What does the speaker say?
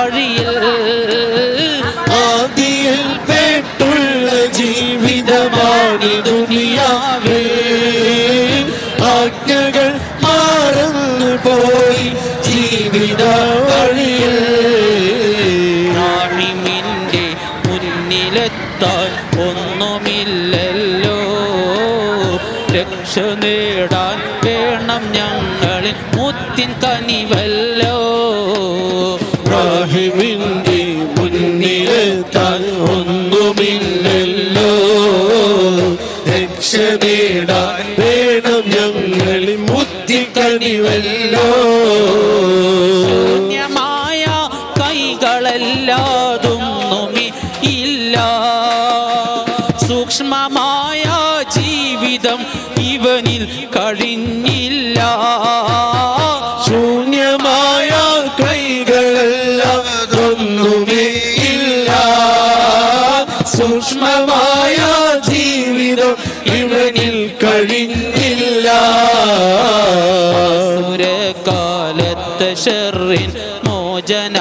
വഴിയിൽ ആദിയിൽ പെട്ടുള്ള ജീവിതമാണ് ദുനിയാവേ. ആജ്ഞകൾ മറന്നു പോയി ജീവിത വഴിയിൽ. റാഹിമിന്റെ മുന്നിലെത്താൻ ഒന്നുമില്ലല്ലോ, രക്ഷ നേടാൻ വേണം ഞങ്ങളിൽ മുത്തിൻ കനിവല്ലോ. റാഹിമിന്റെ മുന്നിലെത്താൻ ഒന്നുമില്ലല്ലോ, രക്ഷ നേടാൻ വേണം ഞങ്ങളിൽ മുത്തിൻ കനിവല്ലോ. ശൂന്യമായ കൈകളല്ലാതൊന്നുമേ ഇല്ല, സൂക്ഷ്മമായ ജീവിതം ഇവനിൽ കഴിഞ്ഞില്ല. ശൂന്യമായ കൈകളല്ലാതൊന്നുമേ ഇല്ല, സൂക്ഷ്മമായ ജീവിതം ഇവനിൽ കഴിഞ്ഞില്ല. കാലത്തെ ഷർറിൻ മോചന